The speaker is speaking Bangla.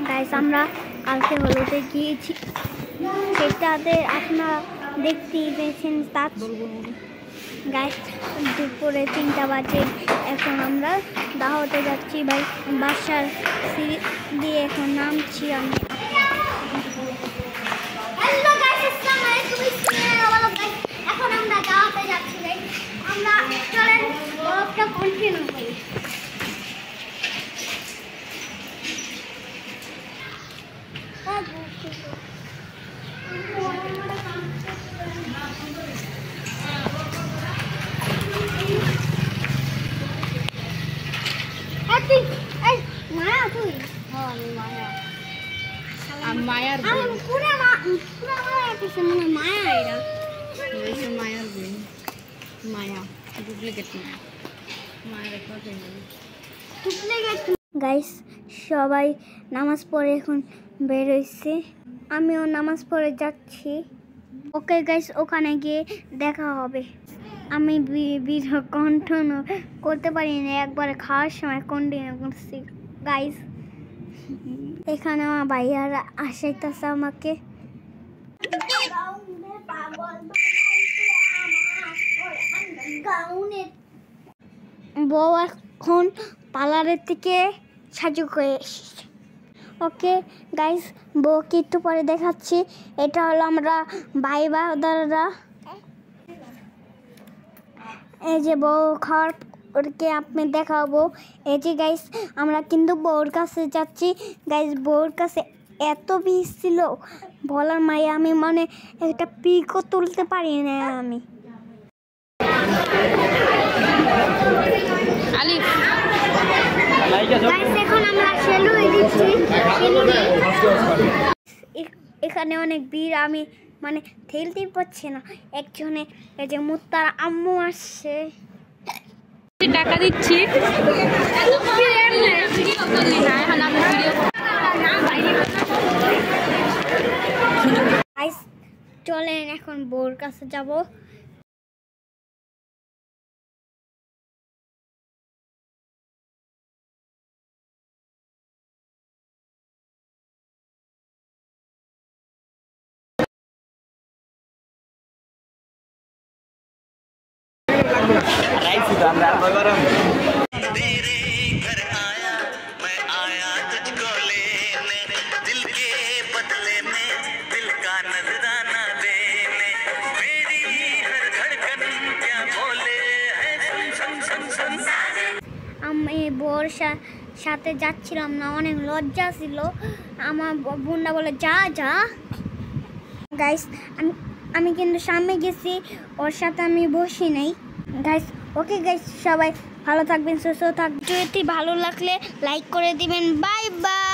গাইস আমরা কালকে হলুদে গিয়েছি, সেটাতে আপনারা দেখতেই পেয়েছেন। তার গাইস দুপুরে 3টা বাজে, এখন আমরা দাওয়াতে যাচ্ছি ভাই। বাসার সিঁড়ি দিয়ে এখন নামছি আমি। হ্যালো গাইস, আসসালামু আলাইকুম। এখন আমরা দাওয়াতে যাচ্ছি ভাই। আমরা চলেন ব্লগটা কন্টিনিউ করি। গাইস সবাই নামাজ পড়ে এখন বের হইছে, আমিও নামাজ পড়ে যাচ্ছি। ওকে গাইস, ওখানে গিয়ে দেখা হবে। আমি ভিডিও কন্টিনিউ করতে পারি না, একবারে খাওয়ার সময় কন্টিনিউ করছি গাইস। এখানে আমার ভাইয়ারা আসাইতেছে আমাকে। বউ এখন পার্লারের থেকে সাজু করে এসেছে। ওকে গাইস, বউকে একটু পরে দেখাচ্ছি। এটা হলো আমরা ভাই বাদাররা। এই যে বউ খাওয়ার ওরকে আপনি দেখাবো। এই যে গাইস, আমরা কিন্তু বউর কাছে যাচ্ছি গাইস। বউর কাছে এত পিস ছিল বলার মায়ে, আমি মানে একটা পিকও তুলতে পারি না আমি। এখন আমরা সেলুই দিচ্ছি। এখানে অনেক ভিড়, আমি মানে ঠেলতেই পারছি না। একজনে এই যে মুত্তার আম্মু আসছে, টাকা দিচ্ছি। চলেন এখন বউর কাছে যাব। আমি বউর সাথে যাচ্ছিলাম না, অনেক লজ্জা ছিল। আমার বোনটা বলে যা যা। গাইস আমি কিন্তু সামনে গেছি, ওর সাথে আমি বসি নাই গাইস। ওকে গাইস, সবাই ভালো থাকবেন, সুস্থ থাকবেন। যদি ভালো লাগলে লাইক করে দিবেন। Bye bye.